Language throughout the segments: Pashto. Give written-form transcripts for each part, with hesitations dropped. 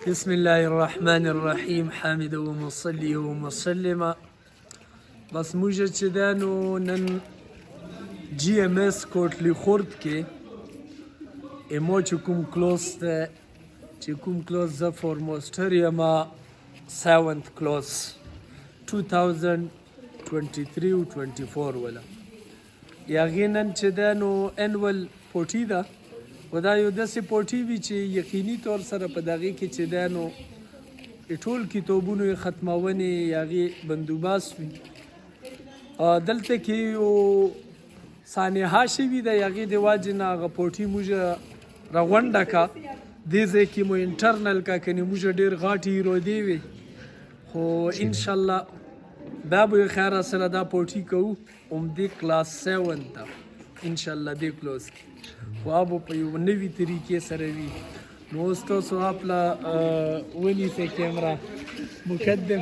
بسم الله الرحمن الرحیم حامدا ومصلي ومسلما. بس موږ چې دا نو نن جی ام اس کوټلی خورد کې ایمو چې کوم کلوز ده چې کوم کلوز زه فورموسټر یما 7th کلوز 2023 او 24 ولا یاغې نن چې دا نو انول 40 ده و دا یو داسې پوټي وي چې یقیني طور سره په دغې کې چې دا نو ټول کتابونو یې ختمونې هغې بندوبست وي. دلته کې یو سانحه شوي ده هغې د واجې نه هغه پوټي موږ راغونډه کا دې ځای کې مو انټرنل کا کنې موږ ډېر غاټې ایرودې وي خو انشاءالله دا به یې خیر سره دا پوټي کوو همدې کلاس 7 ته انشاءالله دې کلوز کې خو ابو په یو نوي طریقې سره وي. نو اوس تاسو خپله ونیسئ کیمرا مقدم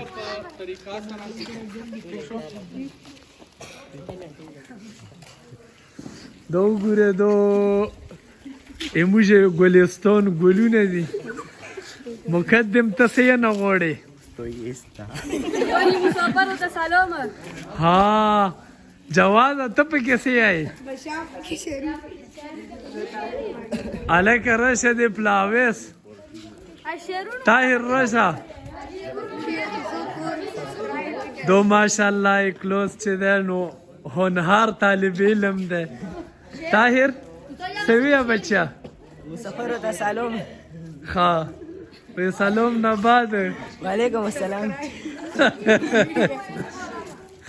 دا وګوره دا زموږ ګلستان ګلونه دي. مقدم ته څه یې نه غواړې؟ ها جواز ته پکې څه یې؟ هلکه رشه د پلاویس طاهر رشه دو ماشاءالله کلوز چې دی نو هنهار طالب علم دی. طاهر څه ویه بچه؟ مسافرو ته سلام. ښه وی سلام نه بعد وعلیکم السلام.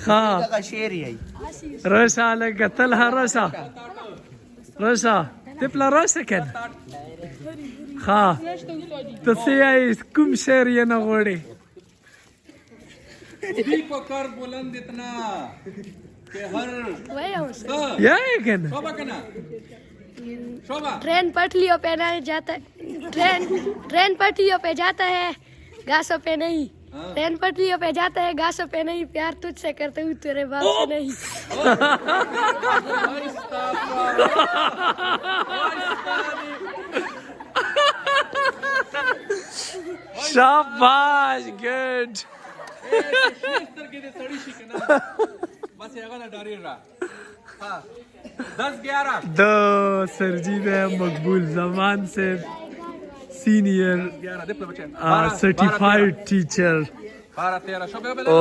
ښه دغه شعر یې رشه هلکه تلها رشه رشه ته پلا راشه کنه. ښه ته څه یایې کوم شعر یې نه غواړې؟ को कर बुलंद इतना कि हर या है कहना शोभा कहना शोभा ट्रेन पटरियों पे नहीं जाता, ट्रेन पटरियों पे जाता है घासों पे नहीं, ट्रेन पटरियों पे जाता है घासों पे नहीं, प्यार तुझसे करते हुए तेरे बाप से नहीं. शाबाश गुड. बस ये वाला डर रहा. हाँ 10-11 दो सरजीद मकबूल जमान से सीनियर 11 दे बच्चे सर्टिफाइड टीचर 12-13 शोभा ओ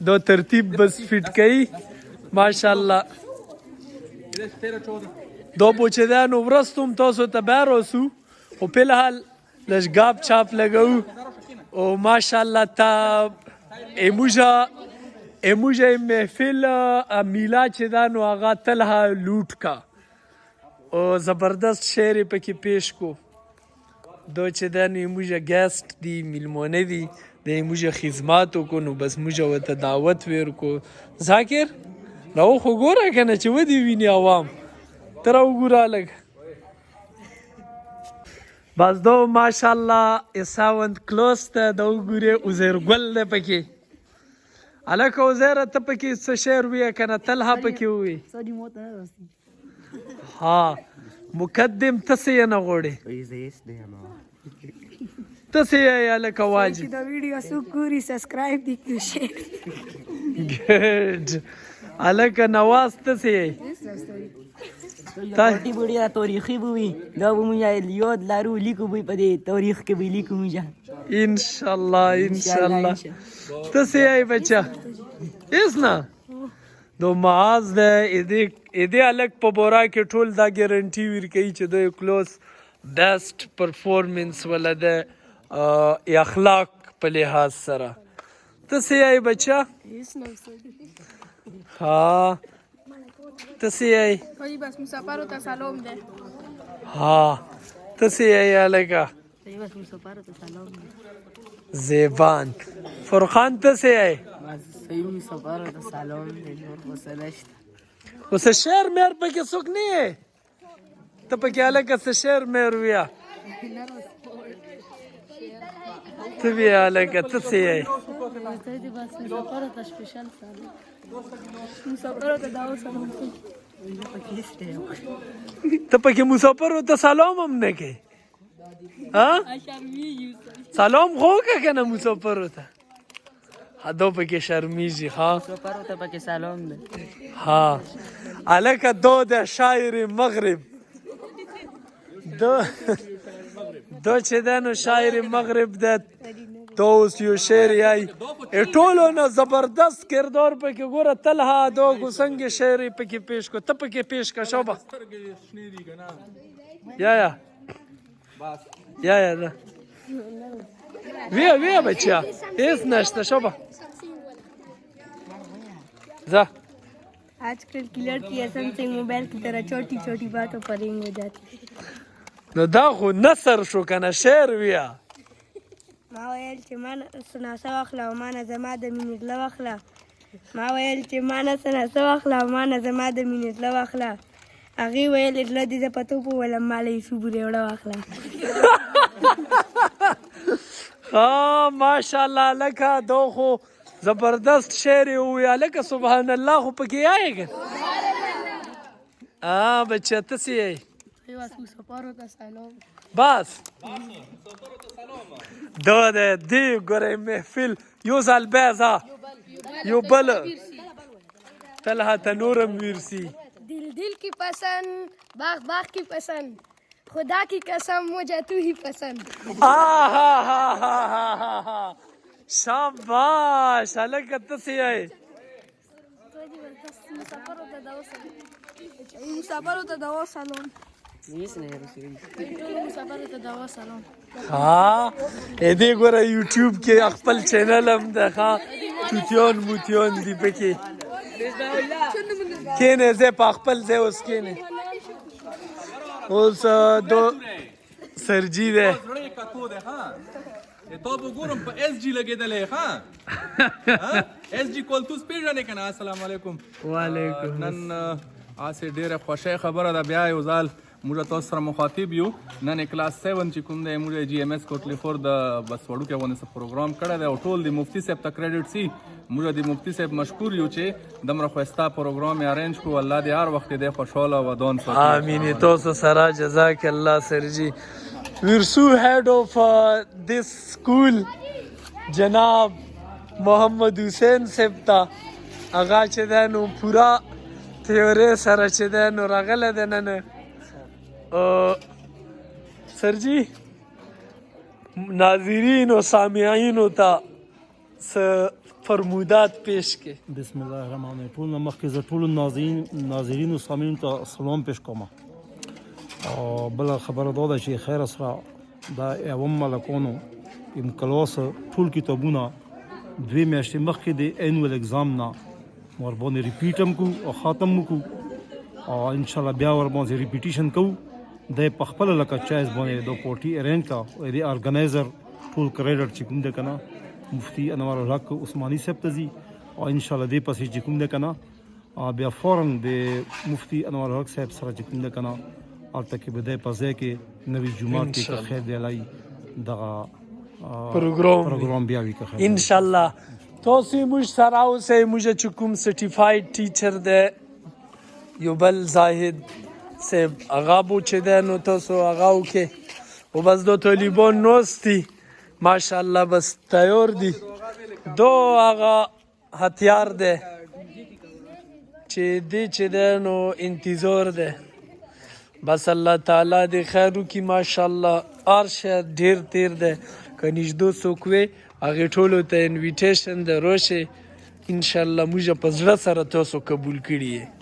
दो तरतीब बस फिट गई माशाल्लाह. 13-14 दो بوچدان ورستم تاسو ته بیروسو او په الحال لشګاب چاپ لګو او ماشاءالله تا اموجا محفل میلاد چې دا نو هغه تلها لوټ کا او زبردست شعر پکې پیش کو. دو چې دا نو اموجا ګیسټ دی میلمانه دی د اموجا خدمات کو نو بس موجا وته دعوت ورکو. ذاکر راو خو ګوره کنه چې ودی ویني عوام تر وګوره لګ بس دو ماشاءالله 7th کلاس ته د وګوره عزیر ګل ده پکې. الکه عزیر ته پکې څه شعر وی کنه تلها پکې وی. ها مقدم ته څه نه غوړې؟ ته څه یې الکه واجب دا ویډیو سکوري سبسکرایب دی کړئ. ګډ الکه نواز ته څه یې؟ پټي بډیا تاریخي بوي دا به مونږ یاد لرو لیکو به په دې تاریخ کې به لیکو مونږ ان شاء الله ته څه یې بچا؟ هیڅ نه دو معاذ ده دې الک په بورا کې ټول دا ګارنټي ورکوي چې د کلوز بیسټ پرفورمنس ولده اخلاق په لحاظ سره. ته څه یې بچا؟ ها ته څه یې؟ بس مسافرو ته سلام ده. ها ته څه یې الکه؟ بس مسافرو ته سلام. زیبان فرقان ته څه یې؟ صحیح مسافرو ته سلام نور وسلشت. اوس شعر مېر پکې څوک نه یې؟ ته پکې الکه څه شعر مېر ویا؟ ته ویا الکه ته څه یې؟ مسافرو ته دعوت سلام. ته پکې مسافرو ته سلام هم نه کوې؟ ها؟ سلام خو که کنه مسافر ته دو پکې شرمیږي ها سفر ته پکې سلام ده ها الکه دو د شاعر مغرب دو چې ده نو شاعر مغرب ده تو اوس یو شعر یای ټولو نه زبردست کردار پکې ګوره تلها دو څنګه شعر پکې پیش کو ته پکې پیش کا شوبه یا ده ویا بچیا هیڅ نشته شوبه जा आजकल की लड़की ऐसा से मोबाइल की तरह छोटी छोटी बातों पर रिंग हो जाती نو دا خو نثر شو کنه شعر ویا ما ویل چې ما سنا سواخلا او ما نه زما د مینې له واخلا ما ویل چې ما نه سنا سواخلا او ما نه زما د مینې له واخلا هغه ویل له دې پتو په ولا مالې شوبره وړه واخلا ها ماشاءالله لکه دو خو زبردست شعر ویا لکه سبحان الله خو پکې آئے بچه تسی ای بس دو ده دی گره محفل یو زال بیزا یو بل تلها تنورم ویرسی दिल दिल की पसंद बाग बाग की पसंद खुदा की कसम मुझे तू ही पसंद शाबाश अलग तसी ای مسافر ته دوا سلام ها دې ګوره یوټیوب کې خپل چینل هم ده ښه چوتیون موتیون دی پکې کینې زه په خپل ځای اوس کینې اوس دو سرجی ده تو وګورم په اس جی لګیدلې ها اس جی کولتوس پیژنې کنه السلام علیکم وعلیکم نن آسه ډیره خوشی خبره ده بیا یو ځل موږ تاسو سره مخاطب یو نن کلاس 7 چې کوم دی موږ جی ام اس کوټلی فور د بس وړو کې ونه پروګرام کړی دی او ټول د مفتی صاحب ته کریډټ سي موږ د مفتی صاحب مشکور یو چې دمره خوستا پروګرام یې ارینج کو الله دې هر وخت دې خوشاله ودان ساتي امین تاسو سره جزاک الله سرجی ورسو head of this school جناب محمد حسین صاحب تا هغه چې ده نو پورا تیورې سره چې ده نو راغلی دی نن سرجی ناظرین و سامعینو ته څه فرمودات پیش کې بسم الله الرحمن الرحیم ټول نه مخکې زه ټولو ناظرینو سامعینو ته سلام پیش کوم او بله خبره دا ده چې خیر سره دا اوم ملکانو ام کلاس ټول کتابونه 2 میاشتې مخکې د اینوال اگزام نه ورباندې ریپیټ هم کو او ختم هم کو او انشاءالله بیا ورباندې ریپیټیشن کو د په خپل لکه چایز باندې د پورټي ارینج کا او د ارګنایزر ټول کریډټ چې کوم ده کنه مفتی انوار الحق عثماني صاحب ته ځي او انشاءالله دې پسې چې کوم ده کنه بیا فورن د مفتی انوار الحق صاحب سره چې کوم ده کنه البته کې بدای په ځای کې نوې جمعات کې خیر دی لای دغه پروګرام بیا وی که ان شاء الله تاسو موږ سره اوسئ موږ چې کوم سرټیفاید ټیچر دی یو بل زاهد صاحب هغه بو چې دی نو تاسو هغه وکړئ او بس دو طالبان نوستی ماشاءالله بس تیار دی دو هغه هتیار دی چې دی چې دی نو انتظار دی بس الله تعالی دې خیر وکړي ماشاءالله هر شی ډېر تیر دی که نږدې څوک وي هغې ټولو ته انویټیشن د روشي انشاءالله موږ په زړه سره تاسو قبول کړي